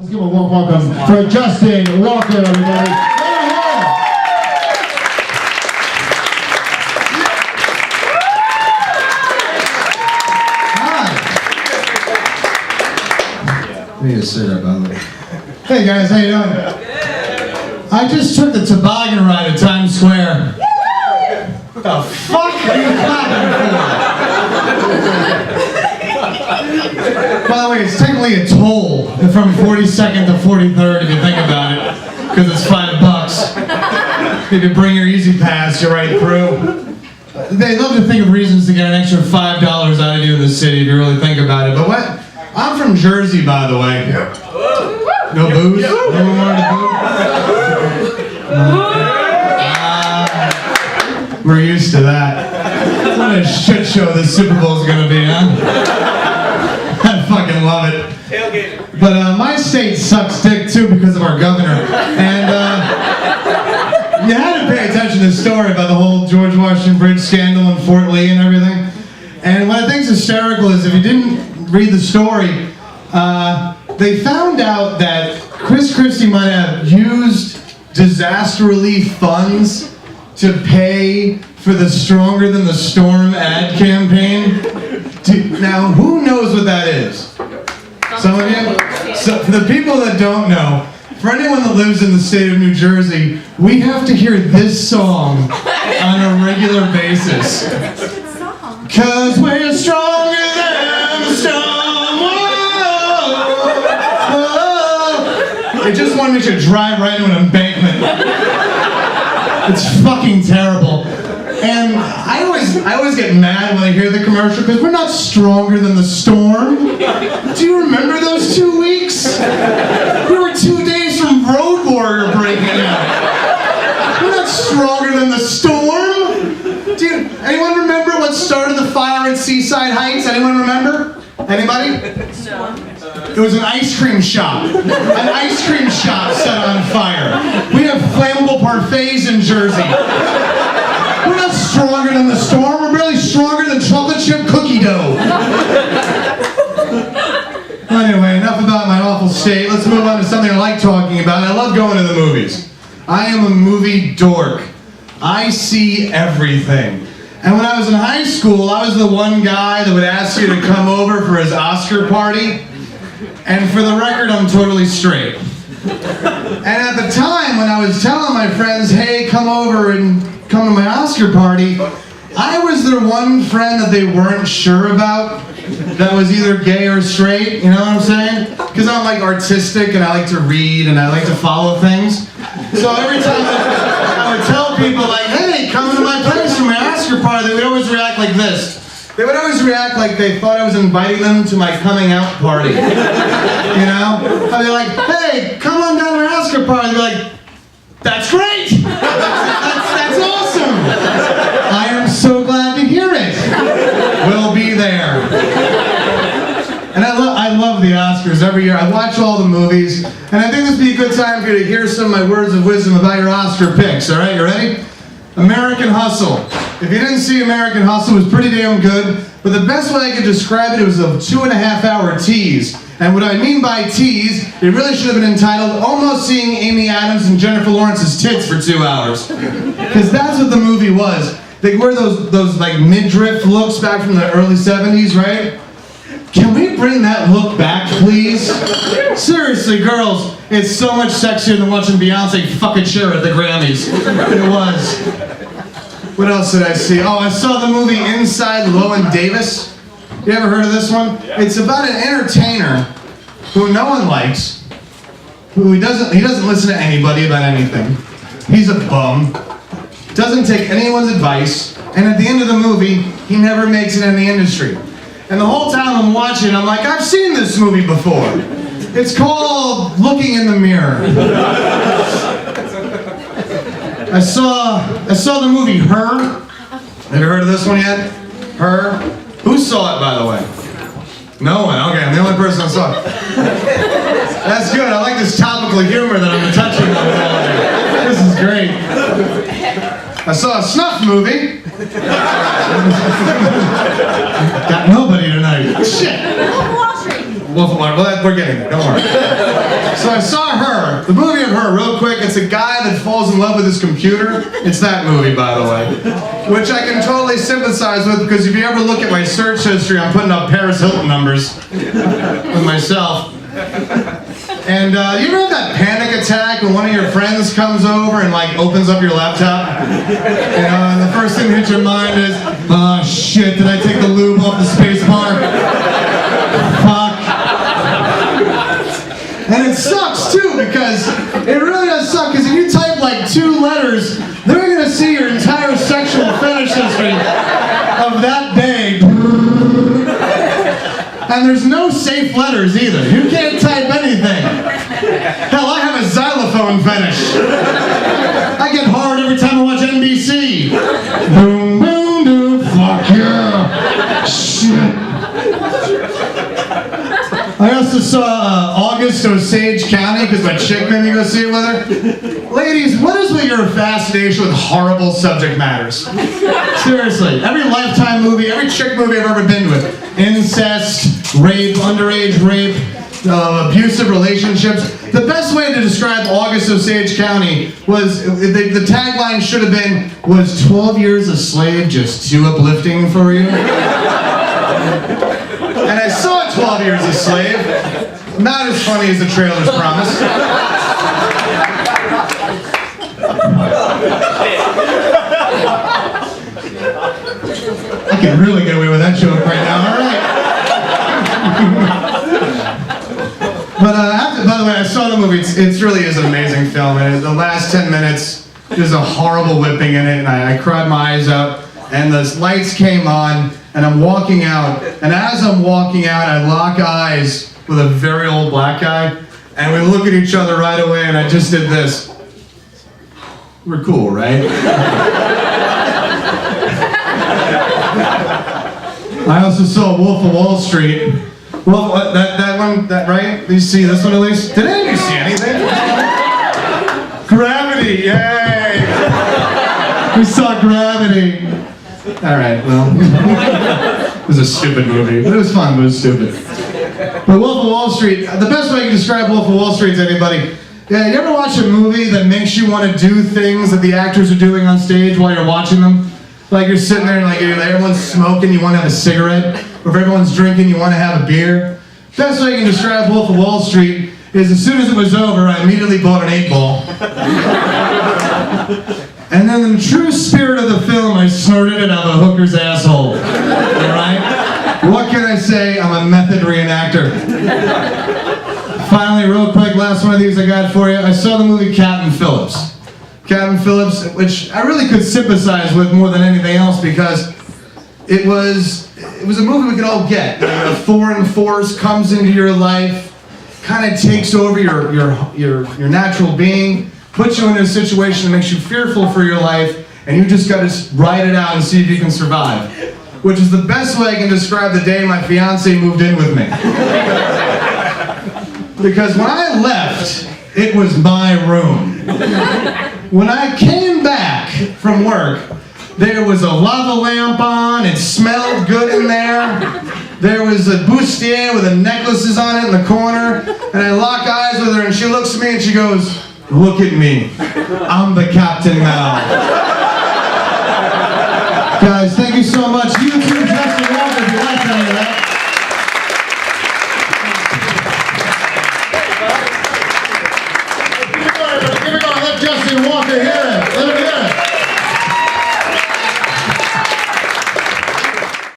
Let's give a warm welcome for Justin Walker, everybody. Hi. I need to sit up, by the way. Hey guys, how you doing? I just took the toboggan ride at Times Square. What the fuck are you clapping for? By the way, it's technically a toll from 42nd to 43rd if you think about it, because it's $5. If you bring your Easy Pass, you're right through. They love to think of reasons to get an extra $5 out of you in the city if you really think about it. But what? I'm from Jersey, by the way. No booze? No one wanted to booze? We're used to that. What a shit show this Super Bowl is gonna be, huh? I fucking love it. But my state sucks dick too because of our governor. And you had to pay attention to the story about the whole George Washington Bridge scandal in Fort Lee and everything. And what I think is hysterical is if you didn't read the story, they found out that Chris Christie might have used disaster relief funds to pay for the Stronger Than the Storm ad campaign. Now, who knows what that is? Some of you? So, for the people that don't know, for anyone that lives in the state of New Jersey, we have to hear this song on a regular basis. 'Cause we're stronger than the storm. Whoa. It just wanted me to drive right into an embankment. It's fucking terrible. And I always get mad when I hear the commercial because we're not stronger than the storm. Do you remember those 2 weeks? We were 2 days from Road Warrior breaking out. We're not stronger than the storm. Dude, anyone remember what started the fire at Seaside Heights? Anyone remember? Anybody? No. It was an ice cream shop. An ice cream shop set on fire. We have flammable parfaits in Jersey. We're not stronger than the storm. We're barely stronger than chocolate chip cookie dough. Anyway, enough about my awful state. Let's move on to something I like talking about. I love going to the movies. I am a movie dork. I see everything. And when I was in high school, I was the one guy that would ask you to come over for his Oscar party. And for the record, I'm totally straight. And at the time, when I was telling my friends, hey, come over and come to my Oscar party, I was their one friend that they weren't sure about, that was either gay or straight, you know what I'm saying? Because I'm like artistic and I like to read and I like to follow things. So every time I would tell people like, hey, come to my place for my Oscar party, they would always react like this. They would always react like they thought I was inviting them to my coming out party. You know? I'd be like, hey, come on down to my Oscar party. They'd be like, that's great! That's awesome! I am so glad to hear it. We'll be there. And I love the Oscars every year. I watch all the movies, and I think this would be a good time for you to hear some of my words of wisdom about your Oscar picks. All right, you ready? American Hustle. If you didn't see American Hustle, it was pretty damn good, but the best way I could describe it was a 2.5-hour tease. And what I mean by tease, it really should have been entitled Almost Seeing Amy Adams and Jennifer Lawrence's Tits for 2 hours. Because that's what the movie was. They wear those like midriff looks back from the early 70s, right? Can we bring that look back, please? Seriously, girls, it's so much sexier than watching Beyonce fuck a chair at the Grammys. It was. What else did I see? Oh, I saw the movie Inside Llewyn Davis. You ever heard of this one? It's about an entertainer who no one likes, who he doesn't listen to anybody about anything. He's a bum, doesn't take anyone's advice, and at the end of the movie, he never makes it in the industry. And the whole time I'm watching, I'm like, I've seen this movie before. It's called Looking in the Mirror. I saw the movie Her. Have you heard of this one yet? Her. Who saw it, by the way? No one. Okay, I'm the only person that saw it. That's good. I like this topical humor that I'm touching on. This is great. I saw a snuff movie. Got nobody tonight. Shit. Wall Street. Wolf of Wall Street. Well, we're getting there. Don't worry. I saw Her, the movie of Her, real quick. It's a guy that falls in love with his computer. It's that movie, by the way, which I can totally sympathize with because if you ever look at my search history, I'm putting up Paris Hilton numbers with myself. And you ever have that panic attack when one of your friends comes over and like opens up your laptop? You know, and the first thing that hits your mind is, oh shit, did I take the lube off the space bar? Fuck. And it sucks too because it really does suck because if you type like 2 letters, they're gonna see your entire sexual fetish history of that day. And there's no safe letters either. You can't type anything. Hell, I have a xylophone fetish. I get hard every time I watch NBC. Boom, boom, boom. Fuck yeah. Shit. I also saw August Osage County because my chick made me go see it with her. Ladies, what is with your fascination with horrible subject matters? Seriously, every Lifetime movie, every chick movie I've ever been with, incest, rape, underage rape, abusive relationships. The best way to describe August Osage County was, the tagline should have been, was 12 years a slave just too uplifting for you? And I saw 12 Years a Slave. Not as funny as the trailers promised. I can really get away with that joke right now. All right. But by the way, I saw the movie. It really is an amazing film. And the last 10 minutes, there's a horrible whipping in it, and I cried my eyes out. And the lights came on, and I'm walking out. And as I'm walking out, I lock eyes with a very old black guy, and we look at each other right away, and I just did this. We're cool, right? I also saw Wolf of Wall Street. Well, that one, right? You see this one at least? Did any of you see anything? Gravity, yay! We saw Gravity. All right, well, it was a stupid movie, but it was fun, but it was stupid. But Wolf of Wall Street, the best way I can describe Wolf of Wall Street to anybody, yeah, you ever watch a movie that makes you want to do things that the actors are doing on stage while you're watching them? Like you're sitting there and like everyone's smoking, you want to have a cigarette, or if everyone's drinking, you want to have a beer. Best way I can describe Wolf of Wall Street is as soon as it was over, I immediately bought an 8-ball. And then in the true spirit of the film, I snorted it out of a hooker's asshole. Alright? What can I say? I'm a method reenactor. Finally, real quick, last one of these I got for you. I saw the movie Captain Phillips. Captain Phillips, which I really could sympathize with more than anything else because it was a movie we could all get. A foreign force comes into your life, kind of takes over your natural being, puts you into a situation that makes you fearful for your life, and you just got to ride it out and see if you can survive. Which is the best way I can describe the day my fiance moved in with me. Because when I left, it was my room. When I came back from work, there was a lava lamp on, it smelled good in there. There was a bustier with the necklaces on it in the corner, and I lock eyes with her and she looks at me and she goes, "Look at me, I'm the captain now." Guys, thank you so much. You too, Justin Walker, if you like any of that. Give it on, let Justin Walker hear